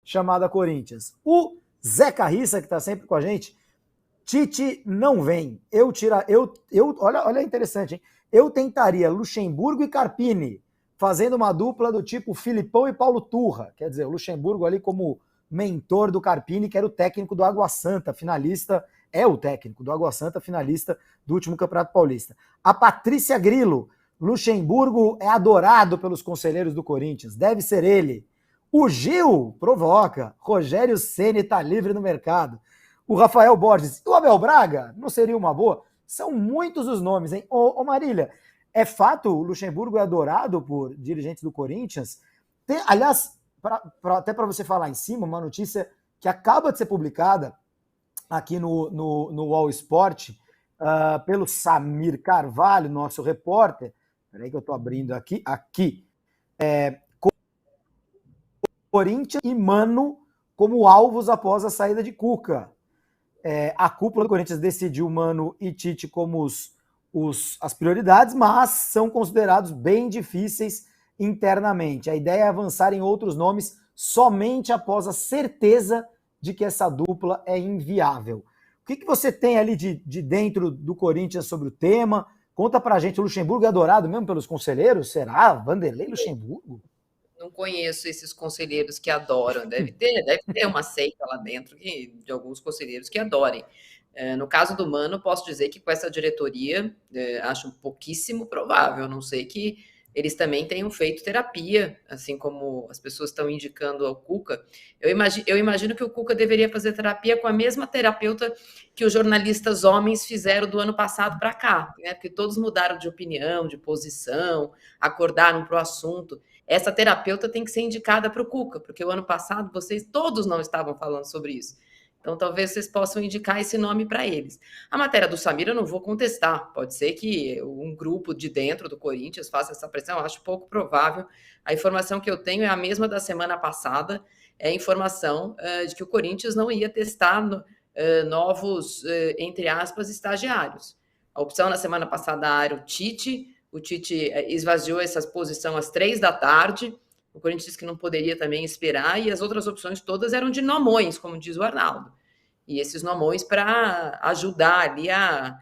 chamada Corinthians. O Zé Carrissa, que está sempre com a gente, Tite não vem. Olha interessante, hein? Eu tentaria Luxemburgo e Carpini, fazendo uma dupla do tipo Filipão e Paulo Turra. Quer dizer, o Luxemburgo ali como mentor do Carpini, que era o técnico do Água Santa, finalista, é o técnico do Água Santa, finalista do último Campeonato Paulista. A Patrícia Grilo, Luxemburgo é adorado pelos conselheiros do Corinthians, deve ser ele. O Gil provoca, Rogério Ceni está livre no mercado. O Rafael Borges e o Abel Braga, não seria uma boa? São muitos os nomes, hein? Ô Marília, é fato, o Luxemburgo é adorado por dirigentes do Corinthians. Aliás, até para você falar em cima, uma notícia que acaba de ser publicada aqui no UOL Sport, pelo Samir Carvalho, nosso repórter. Peraí que eu estou abrindo aqui. Corinthians e Mano como alvos após a saída de Cuca. A cúpula do Corinthians decidiu Mano e Tite como as prioridades, mas são considerados bem difíceis internamente. A ideia é avançar em outros nomes somente após a certeza de que essa dupla é inviável. O que você tem ali de dentro do Corinthians sobre o tema? Conta pra gente, o Luxemburgo é adorado mesmo pelos conselheiros? Será? Vanderlei Luxemburgo? Não conheço esses conselheiros que adoram. Deve ter uma seita lá dentro de alguns conselheiros que adorem. No caso do Mano, posso dizer que com essa diretoria, acho pouquíssimo provável, a não ser que eles também tenham feito terapia, assim como as pessoas estão indicando ao Cuca. Eu imagino que o Cuca deveria fazer terapia com a mesma terapeuta que os jornalistas homens fizeram do ano passado para cá, né? Porque todos mudaram de opinião, de posição, acordaram para o assunto. Essa terapeuta tem que ser indicada para o Cuca, porque o ano passado vocês todos não estavam falando sobre isso. Então, talvez vocês possam indicar esse nome para eles. A matéria do Samir eu não vou contestar. Pode ser que um grupo de dentro do Corinthians faça essa pressão. Eu acho pouco provável. A informação que eu tenho é a mesma da semana passada. É a informação de que o Corinthians não ia testar novos, entre aspas, estagiários. A opção na semana passada era o Tite. O Tite esvaziou essa posição às 15h. O Corinthians disse que não poderia também esperar, e as outras opções todas eram de nomões, como diz o Arnaldo. E esses nomões para ajudar ali a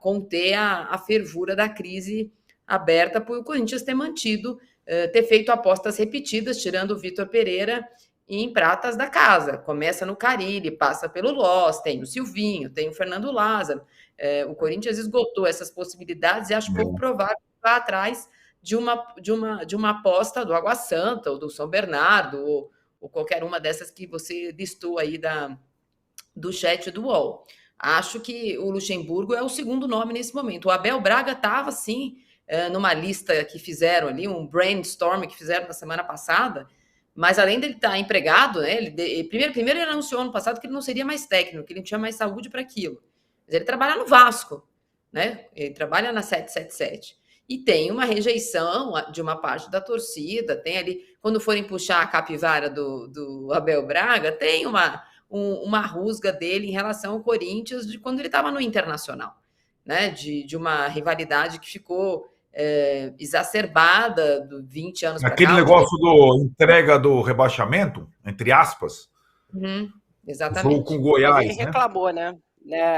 conter a fervura da crise aberta, por o Corinthians ter mantido, ter feito apostas repetidas, tirando o Vitor Pereira em pratas da casa. Começa no Carille, passa pelo Loss, tem o Silvinho, tem o Fernando Lázaro. O Corinthians esgotou essas possibilidades e acho pouco provável que vá atrás de uma aposta do Água Santa ou do São Bernardo ou qualquer uma dessas que você listou aí do chat do UOL. Acho que o Luxemburgo é o segundo nome nesse momento. O Abel Braga estava, sim, numa lista que fizeram ali, um brainstorm que fizeram na semana passada, mas além dele estar empregado, né, primeiro ele anunciou ano passado que ele não seria mais técnico, que ele não tinha mais saúde para aquilo. Mas ele trabalha no Vasco, né? Ele trabalha na 777. E tem uma rejeição de uma parte da torcida, tem ali, quando forem puxar a capivara do Abel Braga, tem uma rusga dele em relação ao Corinthians de quando ele estava no Internacional, né? De uma rivalidade que ficou exacerbada 20 anos para cá. Aquele negócio do entrega do rebaixamento, entre aspas. Exatamente. Jogo com Goiás, ele reclamou, né?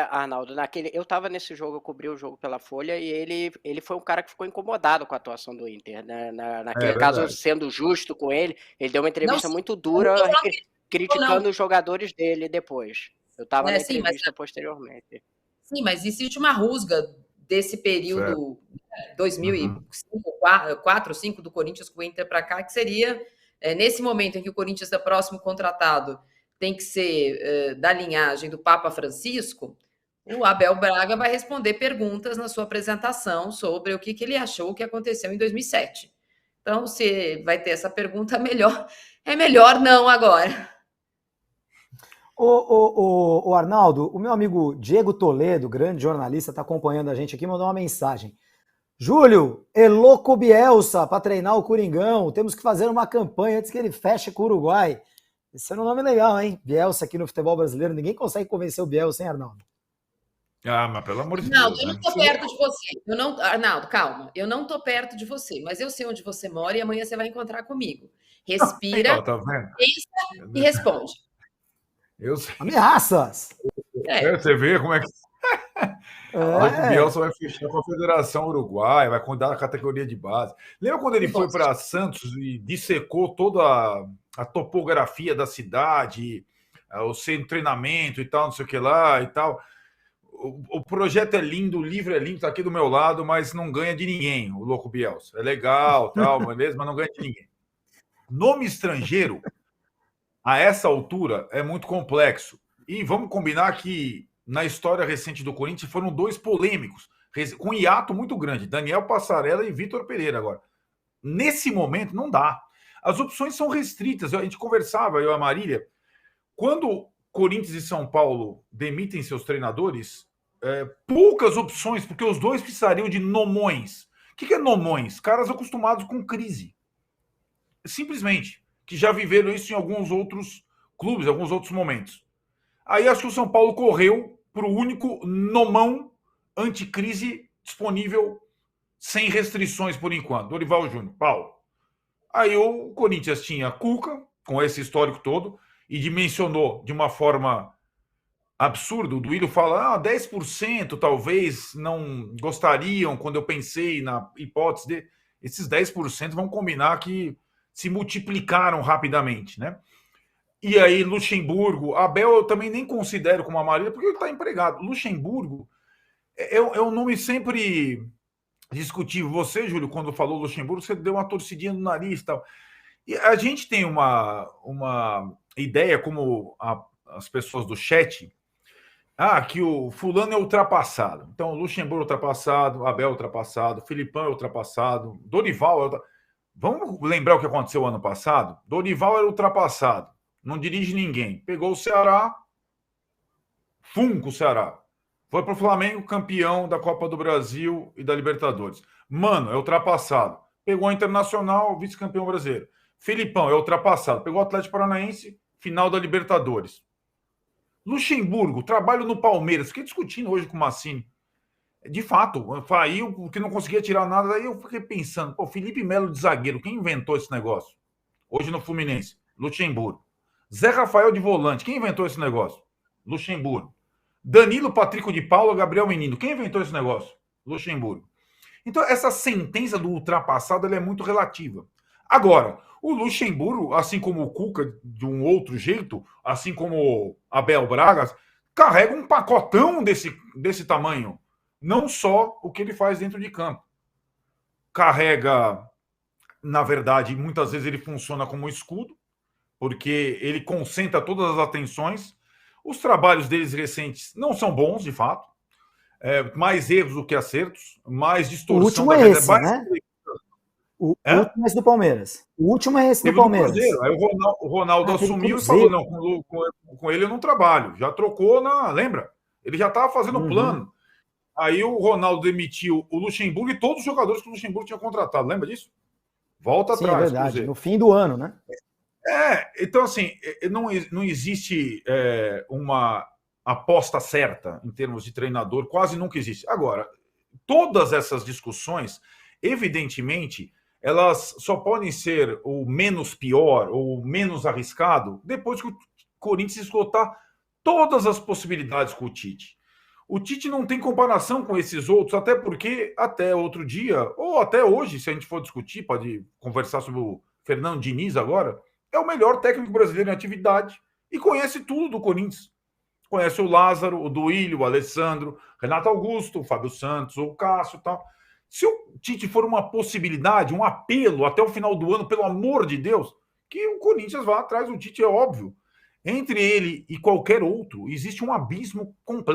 Arnaldo, eu estava nesse jogo, eu cobri o jogo pela Folha, e ele foi um cara que ficou incomodado com a atuação do Inter, né? Naquele caso, sendo justo com ele deu uma entrevista muito dura, criticando os jogadores dele depois. Eu estava na entrevista posteriormente. Sim, mas existe uma rusga desse período 2005, 4, 5 do Corinthians com o Inter para cá, que seria nesse momento em que o Corinthians é próximo contratado tem que ser da linhagem do Papa Francisco, o Abel Braga vai responder perguntas na sua apresentação sobre o que ele achou que aconteceu em 2007. Então, se vai ter essa pergunta, é melhor não agora. O Arnaldo, o meu amigo Diego Toledo, grande jornalista, está acompanhando a gente aqui, mandou uma mensagem. Júlio, Eloco Bielsa para treinar o Coringão, temos que fazer uma campanha antes que ele feche com o Uruguai. Esse é um nome legal, hein? Bielsa aqui no futebol brasileiro. Ninguém consegue convencer o Bielsa, hein, Arnaldo? Mas pelo amor de Deus. Arnaldo, eu não estou perto de você. Arnaldo, calma. Eu não estou perto de você, mas eu sei onde você mora e amanhã você vai encontrar comigo. Respira, Então, tá vendo? pensa e responde. Eu sei. Ameaças. Você vê como é que o Bielsa vai fechar com a Federação Uruguaia, vai cuidar da categoria de base. Lembra quando ele foi para Santos e dissecou toda a topografia da cidade, o centro de treinamento e tal, não sei o que lá e tal? O projeto é lindo, o livro é lindo, está aqui do meu lado, mas não ganha de ninguém, o louco Bielsa. É legal, tal, beleza, mas não ganha de ninguém. Nome estrangeiro, a essa altura, é muito complexo. E vamos combinar que na história recente do Corinthians foram 2 polêmicos, com um hiato muito grande, Daniel Passarella e Vitor Pereira agora. Nesse momento, não dá. As opções são restritas. A gente conversava, eu e a Marília, quando Corinthians e São Paulo demitem seus treinadores, poucas opções, porque os dois precisariam de nomões. O que é nomões? Caras acostumados com crise. Simplesmente. Que já viveram isso em alguns outros clubes, em alguns outros momentos. Aí acho que o São Paulo correu para o único nomão anticrise disponível sem restrições por enquanto. Dorival Júnior, Paulo. Aí o Corinthians tinha Cuca, com esse histórico todo, e dimensionou de uma forma absurda. O Duílio fala, 10% talvez não gostariam quando eu pensei na hipótese de... Esses 10% vão combinar que se multiplicaram rapidamente, né? E aí, Luxemburgo, Abel eu também nem considero como a Marília, porque ele está empregado. Luxemburgo é um nome sempre discutível. Você, Júlio, quando falou Luxemburgo, você deu uma torcidinha no nariz e tal. E a gente tem uma ideia, como as pessoas do chat, que o fulano é ultrapassado. Então, Luxemburgo é ultrapassado, Abel é ultrapassado, Filipão é ultrapassado, Dorival é ultrapassado. Vamos lembrar o que aconteceu ano passado? Dorival era ultrapassado. Não dirige ninguém. Pegou o Ceará, com o Ceará. Foi para o Flamengo, campeão da Copa do Brasil e da Libertadores. Mano, é ultrapassado. Pegou o Internacional, vice-campeão brasileiro. Filipão é ultrapassado. Pegou o Atlético Paranaense, final da Libertadores. Luxemburgo, trabalho no Palmeiras. Fiquei discutindo hoje com o Massini. De fato, aí porque não conseguia tirar nada, aí eu fiquei pensando, Felipe Melo de zagueiro, quem inventou esse negócio? Hoje no Fluminense, Luxemburgo. Zé Rafael de volante, quem inventou esse negócio? Luxemburgo. Danilo Patrico de Paula, Gabriel Menino, quem inventou esse negócio? Luxemburgo. Então, essa sentença do ultrapassado ela é muito relativa. Agora, o Luxemburgo, assim como o Cuca, de um outro jeito, assim como o Abel Braga, carrega um pacotão desse tamanho. Não só o que ele faz dentro de campo. Carrega, na verdade, muitas vezes ele funciona como escudo, porque ele concentra todas as atenções. Os trabalhos deles recentes não são bons, de fato. Mais erros do que acertos, mais distorção. O último é esse, né? O último é esse do Palmeiras. O último é esse do Palmeiras. Aí o Ronaldo assumiu e falou, não, com ele eu não trabalho. Já trocou lembra? Ele já estava fazendo plano. Aí o Ronaldo demitiu o Luxemburgo e todos os jogadores que o Luxemburgo tinha contratado. Lembra disso? Volta atrás. É verdade, Cruzeiro. No fim do ano, né? Então assim, não existe uma aposta certa em termos de treinador, quase nunca existe. Agora, todas essas discussões, evidentemente, elas só podem ser o menos pior ou menos arriscado depois que o Corinthians esgotar todas as possibilidades com o Tite. O Tite não tem comparação com esses outros, até porque até outro dia, ou até hoje, se a gente for discutir, pode conversar sobre o Fernando Diniz agora, é o melhor técnico brasileiro em atividade e conhece tudo do Corinthians. Conhece o Lázaro, o Duílio, o Alessandro, Renato Augusto, o Fábio Santos, o Cássio e tal. Se o Tite for uma possibilidade, um apelo até o final do ano, pelo amor de Deus, que o Corinthians vá atrás do Tite, é óbvio. Entre ele e qualquer outro, existe um abismo completo.